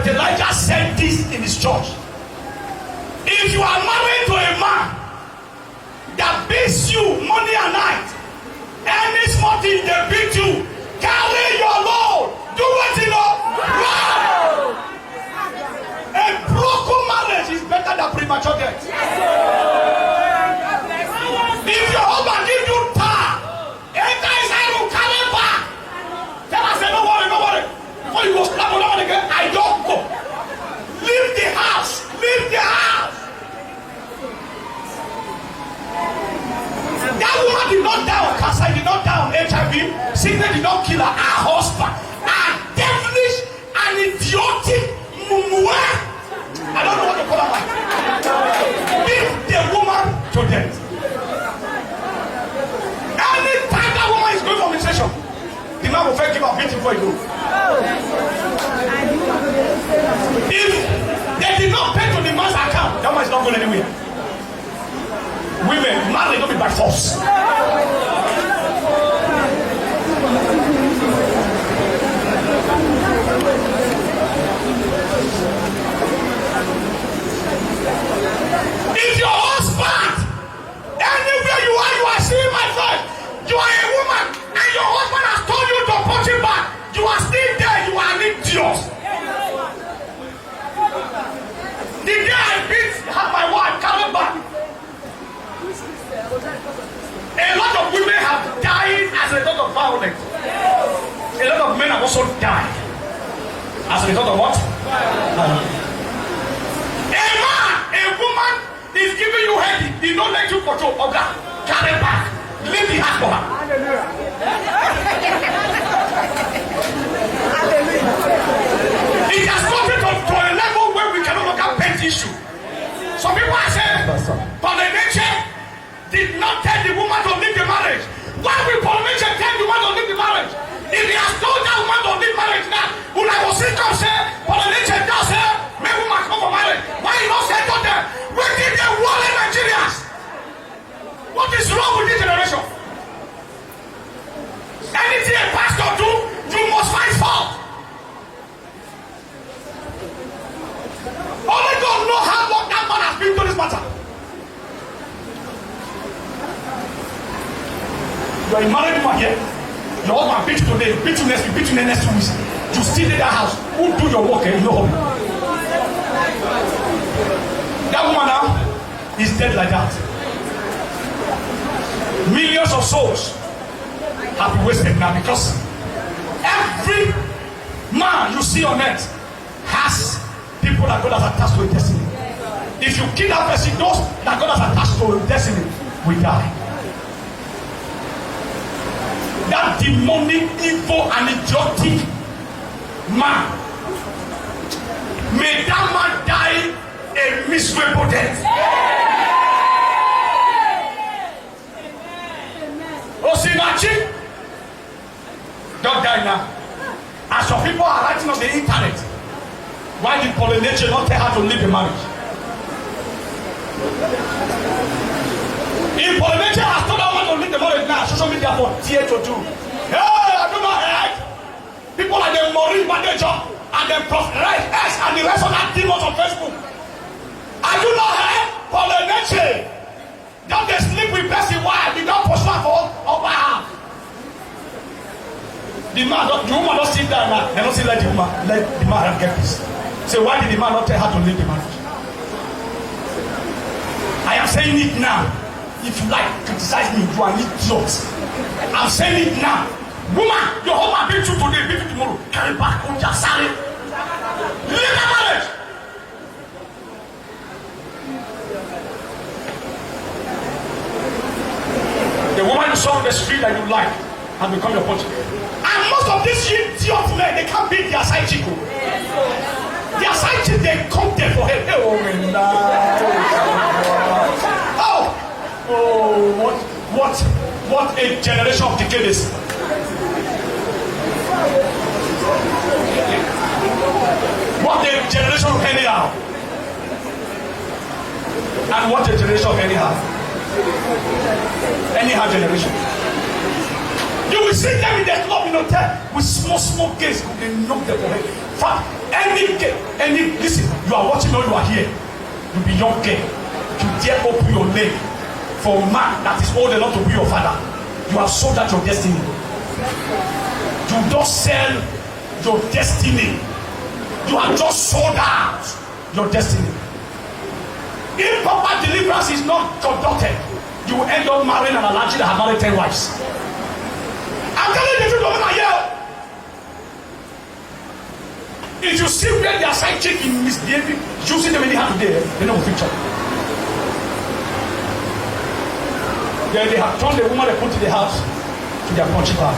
Prophet Elijah said this in his church. If you are married to a man that beats you morning and night, any small thing they beat you, carry your load. Do what you know. Run. A broken marriage is better than premature death. If your husband give you time, enter inside room, carry back. Tell us, say, no worry, no worry. Before you go slap on that again, I don't go. Leave the house. Leave the house. That woman did not die on cancer, did not die on HIV, sickness did not kill her husband. A devilish and idiotic mumua. I don't know what to call her. Beat the woman to death. Anytime that woman is going for menstruation, the man will first give her beating before he goes. If they did not pay to the man's account, that man is not going anywhere. Women, marriage don't be by force. If your husband, anywhere you are seeing my friend, you are a woman, and your husband has told you to put him back, you are still there, you are an idiot. The day I beat my wife, coming back, a lot of women have died as a result of violence. A lot of men have also died as a result of what? A man, a woman is giving you headache. He don't let you control. Okay, carry back. Leave the house for her. It has gotten to a level where we cannot look at pet issue. Some people are saying, Premature did not tell the woman to leave the marriage. Why will Premature tell the woman to leave the marriage? If he has told that woman to leave marriage now, when I was sick of saying, Premature does say, my woman come for marriage. Why you not say to them? Where did they war in Nigerians? What is wrong with this generation? Anything a pastor do, you must find fault. Only God knows how long that man has been to this matter. You are a married woman here. Your husband beat you today, beat you next week, beat you next 2 weeks. You still in that house. Who do your work and you know? That woman now is dead like that. Millions of souls have been wasted now because every man you see on earth has people that God has attached to a destiny. If you kill that person, those that God has attached to a destiny will die. That demonic, evil, and idiotic man, may that man die a miserable death. Osinachi, don't die now. As some people are writing on the internet, why did Premature not tell her to leave the marriage? If Premature has told her to leave the marriage now, social media for tear to do. Hey, I do not heard. People like the Maureen manager and the Prophet S and the rest of that demons on Facebook. I do not heard Premature. Don't they sleep with Bessie wife? They don't push her for over her. The woman don't sit there now. They don't say let the man get this. So why did the man not tell her to leave the marriage? I am saying it now. If you like, criticize me, you are an idiot. I'm saying it now. Woman, your husband beat you today, beat you tomorrow. Carry back on your salary. Leave the marriage. The woman you saw on the street that you like has become your punch. And most of these idiot men, they can't beat their side chick. Their side chick, they come there for help. What a generation of decades. What a generation of anyhow. And what a generation of anyhow. Anyhow generation. You will see them in the club in hotel with small gates. They knock them for head. Listen, you are watching or you are here. You be young girl. You dare open your leg for a man that is old enough to be your father. You have sold out your destiny. You don't sell your destiny. You have just sold out your destiny. If proper deliverance is not conducted, you will end up marrying an Alhaji that has married 10 wives. I'm telling you the truth, woman, I yell. If you see where their side chick is misbehaving, using them in the hand today, they know the picture. They have turned the woman they put in the house to their punching bag.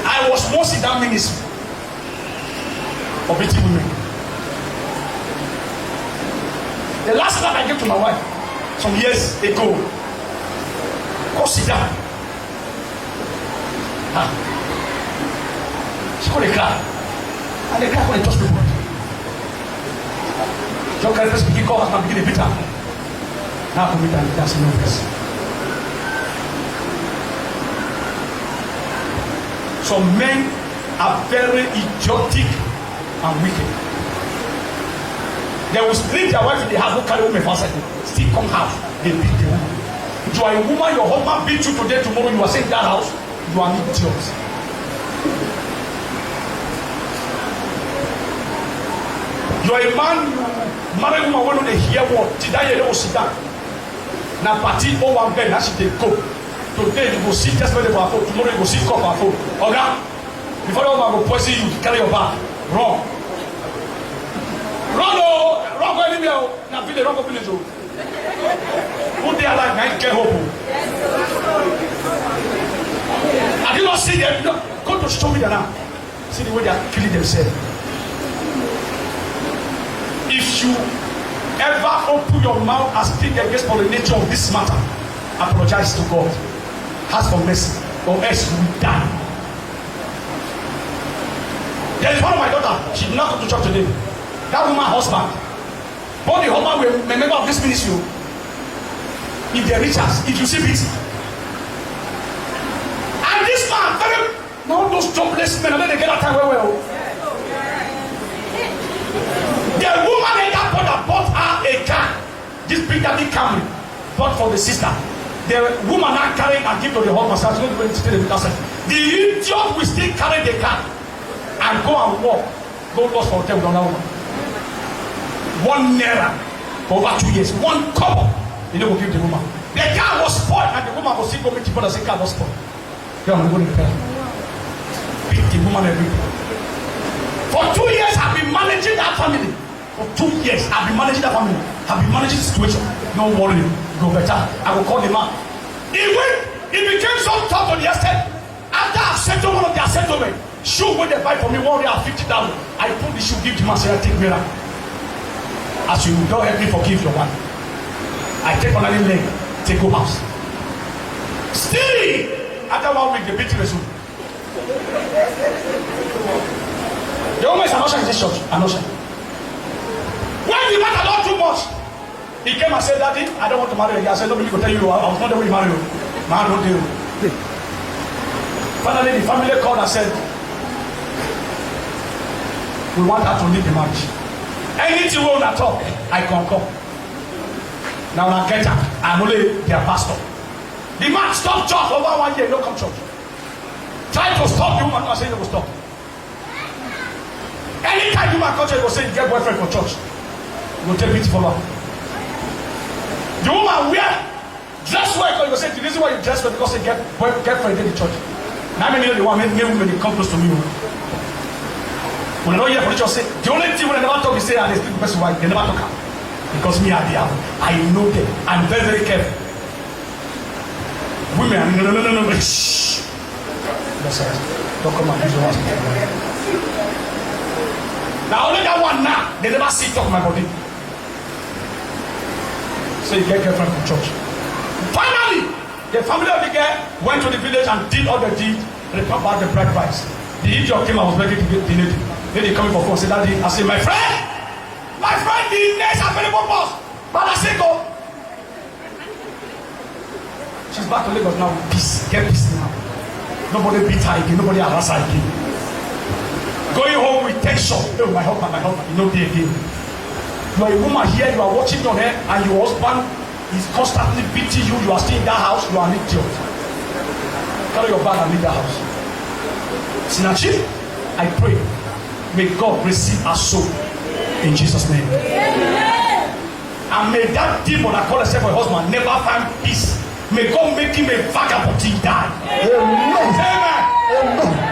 I was once in that ministry of beating women. The last time I gave to my wife, some years ago, go sit down. She called a car. And the car couldn't touch people. John Carey first begin call husband, begin a bitter. Now come and that's no place. Some men are very idiotic and wicked. They will leave their wife in the house, go carry women fast, still come out, they beat the woman. You are a woman, your husband beat you today, tomorrow you are saying that house, you are an idiot. You are a man, married woman, when they hear what, did I hear they will sit down? Now party all one bed, now she they go. Today you go see test for our phone, tomorrow you go see cup our phone. Okay? Before the woman go poison you, carry your bag. Wrong. Run oh, run go anywhere. Now feel the wrong village. Who they are like night get hope. I did not see them. Go to show me that now. See the way they are killing themselves. If you ever open your mouth and speak against the nature of this matter, apologize to God. Ask for mercy, or else you will die. There is one of my daughter. She did not come to church today. That woman's husband. Both the husband were a member of this ministry. If they reach us, if you see this. And this man, now those jobless men, and then they get that time well. The woman in that point that bought her a car. This big Camry. Bought for the sister. The woman now carrying and give to the husband. So going to stay the person. The idiot will still carry the car and go and walk. Go lost for hotel with another woman. 1 naira for over 2 years. 1 kobo. You know, will give the woman. The car was spoiled and the woman was still going to people that say car was spoiled. They are going to repair. Beat the woman every day. For 2 years, I've been managing that family. For 2 years, I've been managing that family. I've been managing the situation. No worry, go better. I will call the man. He became so tough on the estate. After I've settled one of their settlement, shoe when they buy for me $150,000. I put the shoe, give the man, say I take me around. As you don't help me forgive your wife. I take another leg, take go house. Still, after 1 week, the beating resume. The woman is an usher in this church, an usher. When the matter not too much, he came and said, Daddy, I don't want to marry you. I said, nobody will tell you I was not the way to marry you. Man, don't do. Finally, the family called and said, we want her to leave the marriage. Anything we want to talk, I can come. Now I get her. I'm only their pastor. The man stopped church over 1 year, no come church. Try to stop the woman, I say they will stop. Anytime you man come church, you will say you get boyfriend for church. You will take it for her. The woman wear dress well, you will say the reason why you dress well because you get girlfriend in the church. Now I mean the one made women come close to me. When I don't hear from the church, say the only thing when I never talk is say and they speak the person why they never talk. Because me are the devil. I know them. I'm very, very careful. Women, no. Shh. That's right. Don't come and use your husband. Now only that one now, they never see talk my body. So you get girlfriend from church. Finally, the family of the girl went to the village and did all the deed, about the bride price. The idiot came and was ready to get the lady. Lady coming for phone, say, Daddy, I say, my friend, the next available boss, but I say go. She's back to Lagos now with peace. Get peace now. Nobody beat her again. Nobody harass her again. Going home with tension. Oh, my husband, you know, there again. You are a woman here, you are watching your hair, and your husband is constantly beating you. You are still in that house, you are an idiot. Carry your bag and leave the house. Osinachi, I pray, may God receive our soul in Jesus' name. And may that demon that call herself her husband never find peace. May God make him a vagabond till he die. Amen. Amen.